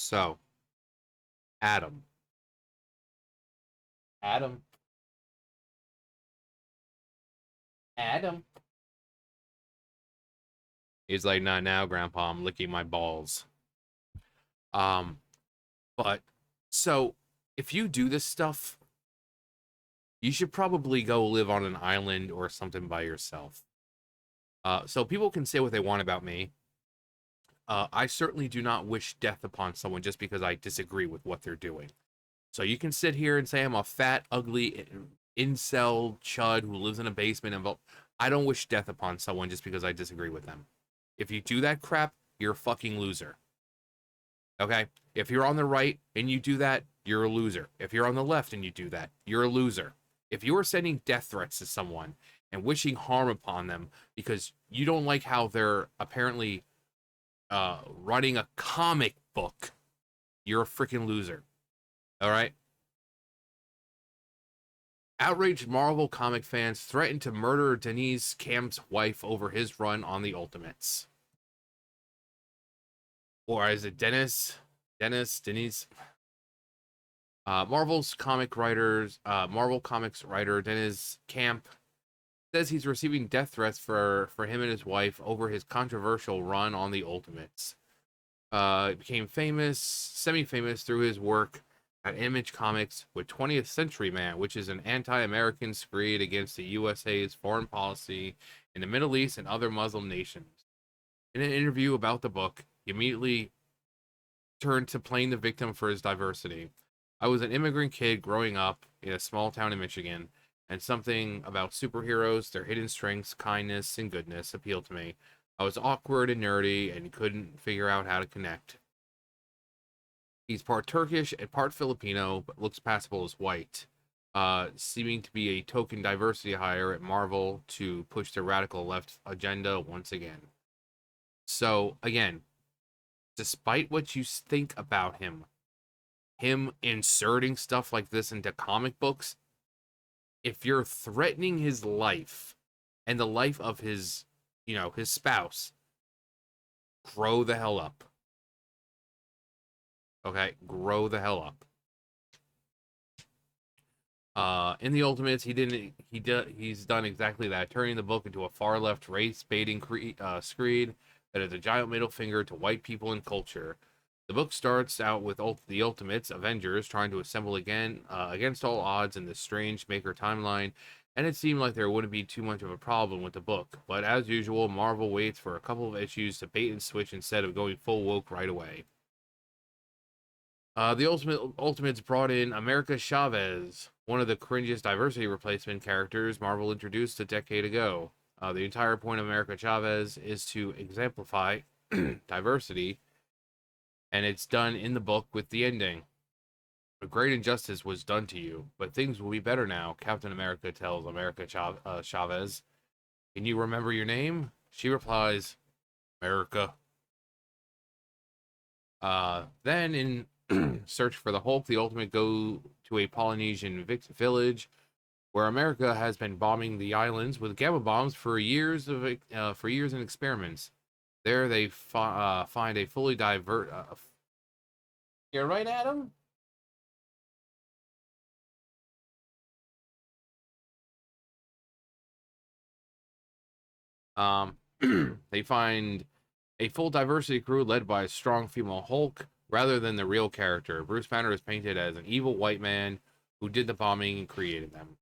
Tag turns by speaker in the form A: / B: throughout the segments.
A: So, Adam. Adam. Adam. He's like, not now, Grandpa. I'm licking my balls. Um, but so if you do this stuff, you should probably go live on an island or something by yourself. So people can say what they want about me. I certainly do not wish death upon someone just because I disagree with what they're doing. So you can sit here and say I'm a fat, ugly incel chud who lives in a basement and I don't wish death upon someone just because I disagree with them. If you do that crap, you're a fucking loser. Okay? If you're on the right and you do that, you're a loser. If you're on the left and you do that, you're a loser. If you are sending death threats to someone and wishing harm upon them because you don't like how they're apparently running a comic book, you're a freaking loser. All right? Outraged Marvel comic fans threatened to murder Deniz Camp's wife over his run on the Ultimates. Or is it Deniz? Deniz? Marvel Comics writer Deniz Camp says he's receiving death threats for him and his wife over his controversial run on the Ultimates. He became semi-famous through his work at Image Comics with 20th Century Man, which is an anti-American screed against the USA's foreign policy in the Middle East and other Muslim nations. In an interview about the book, he immediately turned to playing the victim for his diversity. I was an immigrant kid growing up in a small town in Michigan, and something about superheroes, their hidden strengths, kindness, and goodness appealed to me. I was awkward and nerdy and couldn't figure out how to connect. He's part Turkish and part Filipino, but looks passable as white, seeming to be a token diversity hire at Marvel to push the radical left agenda once again. So, again, despite what you think about him inserting stuff like this into comic books, if you're threatening his life and the life of his spouse, grow the hell up. Okay, grow the hell up. In the Ultimates, he's done exactly that, turning the book into a far left race baiting screed that is a giant middle finger to white people and culture. The book starts out with the Ultimates, Avengers, trying to assemble again against all odds in this strange Maker timeline, and it seemed like there wouldn't be too much of a problem with the book. But as usual, Marvel waits for a couple of issues to bait and switch instead of going full woke right away. The Ultimates brought in America Chavez, one of the cringiest diversity replacement characters Marvel introduced a decade ago. The entire point of America Chavez is to exemplify diversity, and it's done in the book with the ending. A great injustice was done to you, but things will be better now, Captain America tells America Chavez. Can you remember your name? She replies, America. Then in Search for the Hulk, the Ultimate go to a Polynesian village where America has been bombing the islands with gamma bombs for years in experiments. There they find a fully divert. You're right, Adam. They find a full diversity crew led by a strong female Hulk rather than the real character. Bruce Banner is painted as an evil white man who did the bombing and created them.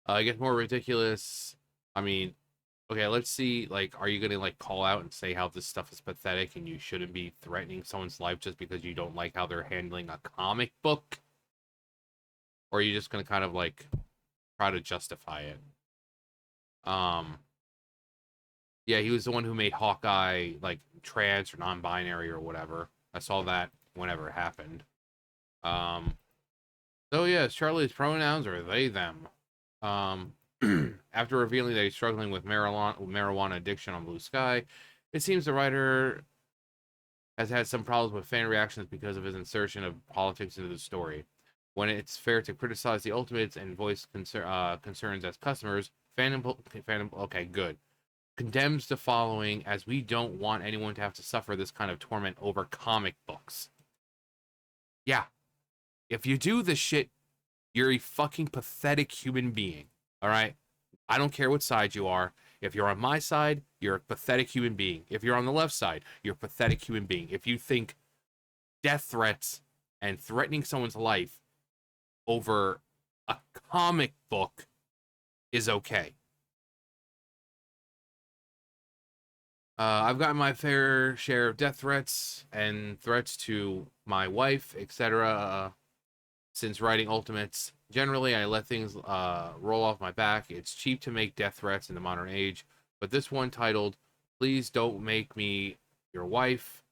A: It gets more ridiculous. I mean, okay, let's see. Like, are you gonna like call out and say how this stuff is pathetic and you shouldn't be threatening someone's life just because you don't like how they're handling a comic book? Or are you just gonna kind of like try to justify it? Um, yeah, he was the one who made Hawkeye like trans or non-binary or whatever. I saw that whenever it happened. Um, so yeah, Charlie's pronouns are they them. Um, after revealing that he's struggling with marijuana addiction on Blue Sky, it seems the writer has had some problems with fan reactions because of his insertion of politics into the story. When it's fair to criticize the Ultimates and voice concerns as customers, fandom. Okay, good. condemns the following, as we don't want anyone to have to suffer this kind of torment over comic books. Yeah, if you do this shit, you're a fucking pathetic human being. All right? I don't care what side you are. If you're on my side, you're a pathetic human being. If you're on the left side, you're a pathetic human being. If you think death threats and threatening someone's life over a comic book is okay. I've gotten my fair share of death threats and threats to my wife, etc. Since writing Ultimates. Generally, I let things roll off my back. It's cheap to make death threats in the modern age, but this one titled, "Please Don't Make Me Your Wife,"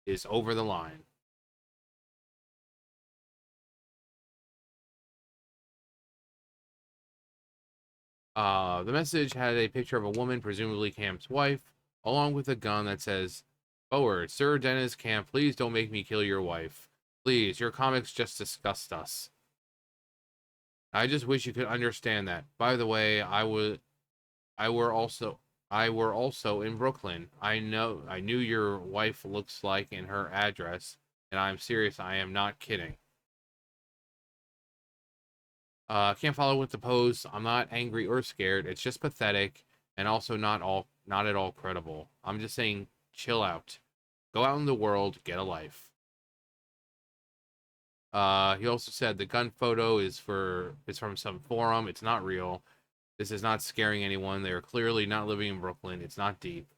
A: is over the line. The message had a picture of a woman, presumably Camp's wife, along with a gun that says, "Forward, Sir Deniz Camp, please don't make me kill your wife. Please, your comics just disgust us. I just wish you could understand that. By the way, I were also in Brooklyn. I knew your wife looks like in her address, and I'm serious, I am not kidding. Can't follow with the pose. I'm not angry or scared. It's just pathetic and also not at all credible. I'm just saying, chill out. Go out in the world, get a life." He also said the gun photo is from some forum. It's not real. This is not scaring anyone. They are clearly not living in Brooklyn. It's not deep.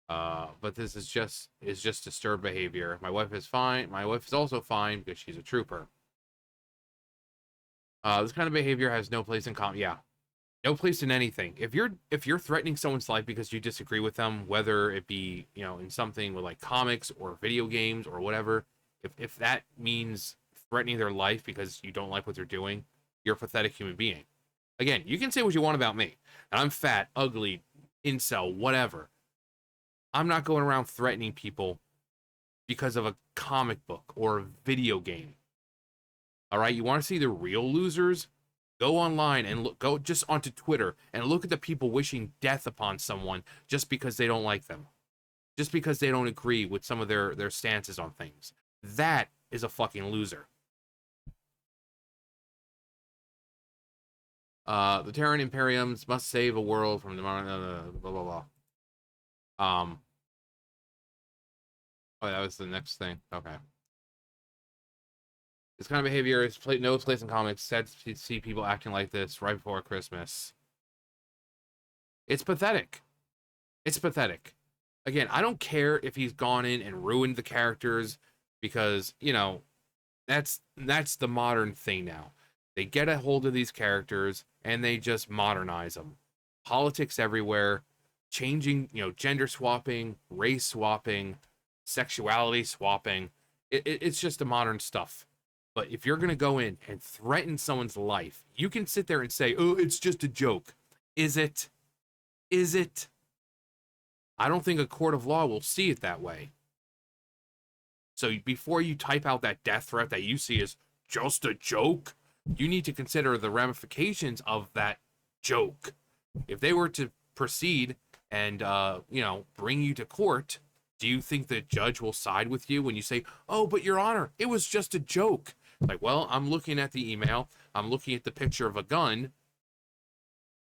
A: But this is just disturbed behavior. My wife is fine. My wife is also fine because she's a trooper. This kind of behavior has no place in Yeah, no place in anything. If you're threatening someone's life because you disagree with them, whether it be in something with like comics or video games or whatever, if that means threatening their life because you don't like what they're doing, you're a pathetic human being. Again, you can say what you want about me, and I'm fat, ugly, incel, whatever. I'm not going around threatening people because of a comic book or a video game. All right, you want to see the real losers? Go online and go just onto Twitter and look at the people wishing death upon someone just because they don't like them, just because they don't agree with some of their stances on things. That is a fucking loser. The Terran Imperiums must save a world from the blah blah blah. Oh, that was the next thing. Okay. This kind of behavior is no place in comics. Sad to see people acting like this right before Christmas. It's pathetic. It's pathetic. Again, I don't care if he's gone in and ruined the characters because, that's the modern thing now. They get a hold of these characters and they just modernize them. Politics everywhere, changing, gender swapping, race swapping, sexuality swapping. It's just the modern stuff. But if you're going to go in and threaten someone's life, you can sit there and say, "Oh, it's just a joke." Is it? Is it? I don't think a court of law will see it that way. So before you type out that death threat that you see as just a joke, you need to consider the ramifications of that joke. If they were to proceed and, bring you to court, do you think the judge will side with you when you say, "Oh, but Your Honor, it was just a joke"? Like, well, I'm looking at the email. I'm looking at the picture of a gun.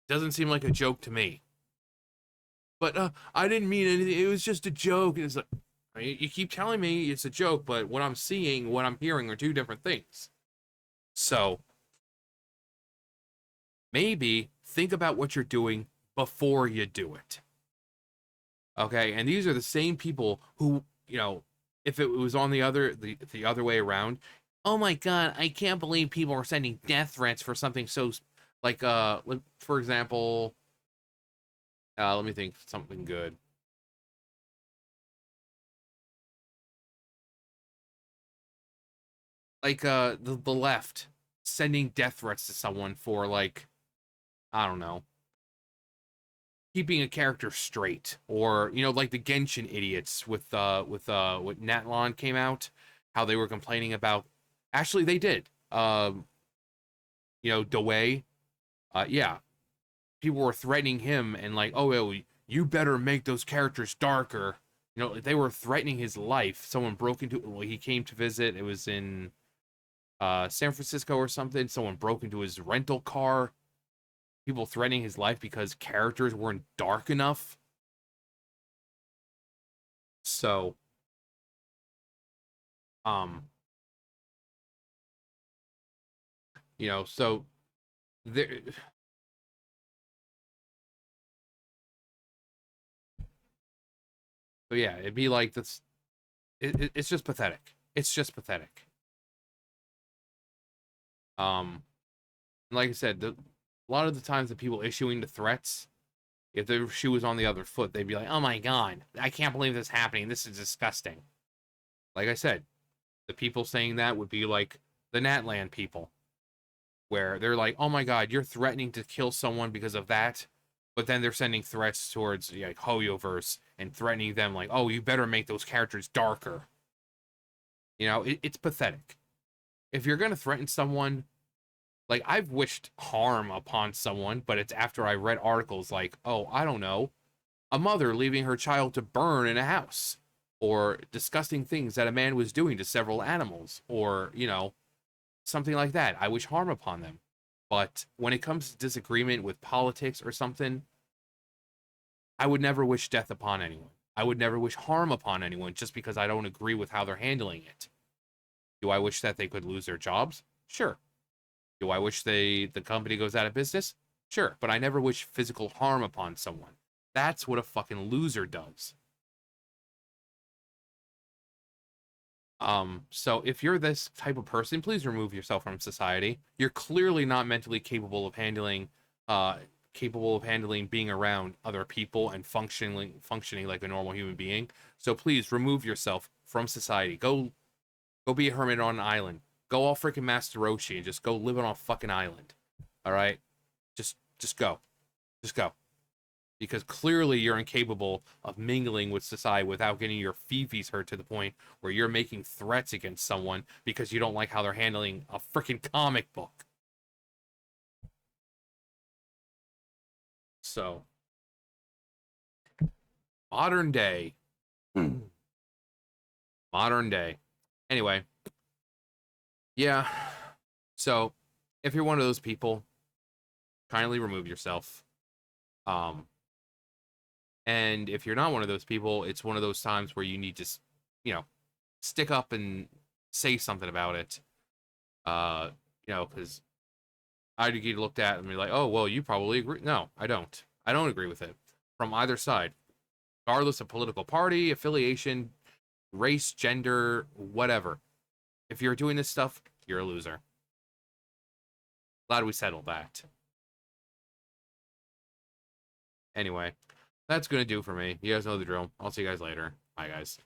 A: Doesn't seem like a joke to me. But I didn't mean anything. It was just a joke. And it's like, you keep telling me it's a joke, but what I'm seeing, what I'm hearing are two different things. So maybe think about what you're doing before you do it. Okay, and these are the same people who, if it was on the other way around, "Oh my god, I can't believe people are sending death threats for something so like for example, let me think something good. Like the left sending death threats to someone for like, I don't know, keeping a character straight, or like the Genshin idiots with what Natlon came out, how they were complaining about. Actually, they did. Dewey. Yeah, people were threatening him and like, "Oh, well, you better make those characters darker. You know, they were threatening his life. Someone broke into, well, he came to visit. It was in San Francisco or something. Someone broke into his rental car. People threatening his life because characters weren't dark enough. So, um, you know, so there. So yeah, it'd be like this. It's just pathetic. It's just pathetic. Um, like I said, a lot of the times the people issuing the threats, if the shoe was on the other foot, they'd be like, "Oh my god, I can't believe this is happening. This is disgusting." Like I said, the people saying that would be like the Natland people, where they're like, "Oh my god, you're threatening to kill someone because of that," but then they're sending threats towards like Hoyoverse and threatening them like, "Oh, you better make those characters darker." You know, it's pathetic. If you're gonna threaten someone, like I've wished harm upon someone, but it's after I read articles like, oh, I don't know, a mother leaving her child to burn in a house, or disgusting things that a man was doing to several animals, or, you know, something like that. I wish harm upon them. But when it comes to disagreement with politics or something, I would never wish death upon anyone. I would never wish harm upon anyone just because I don't agree with how they're handling it. Do I wish that they could lose their jobs? Sure. Do I wish the company goes out of business? Sure, but I never wish physical harm upon someone. That's what a fucking loser does. So if you're this type of person, please remove yourself from society. You're clearly not mentally uh capable of handling being around other people and functioning like a normal human being. So please remove yourself from society. Go be a hermit on an island. Go all freaking Master Roshi and just go live on a fucking island. All right? Just go. Just go. Because clearly you're incapable of mingling with society without getting your fifis hurt to the point where you're making threats against someone because you don't like how they're handling a freaking comic book. So, modern day. Modern day. Anyway, yeah. So, if you're one of those people, kindly remove yourself. Um, and if you're not one of those people, it's one of those times where you need to, you know, stick up and say something about it. You know, because I'd get looked at and be like, "Oh, well, you probably agree." No, I don't. I don't agree with it from either side, regardless of political party, affiliation, race, gender, whatever. If you're doing this stuff, you're a loser. Glad we settled that. Anyway, that's gonna do for me. You guys know the drill. I'll see you guys later. Bye, guys.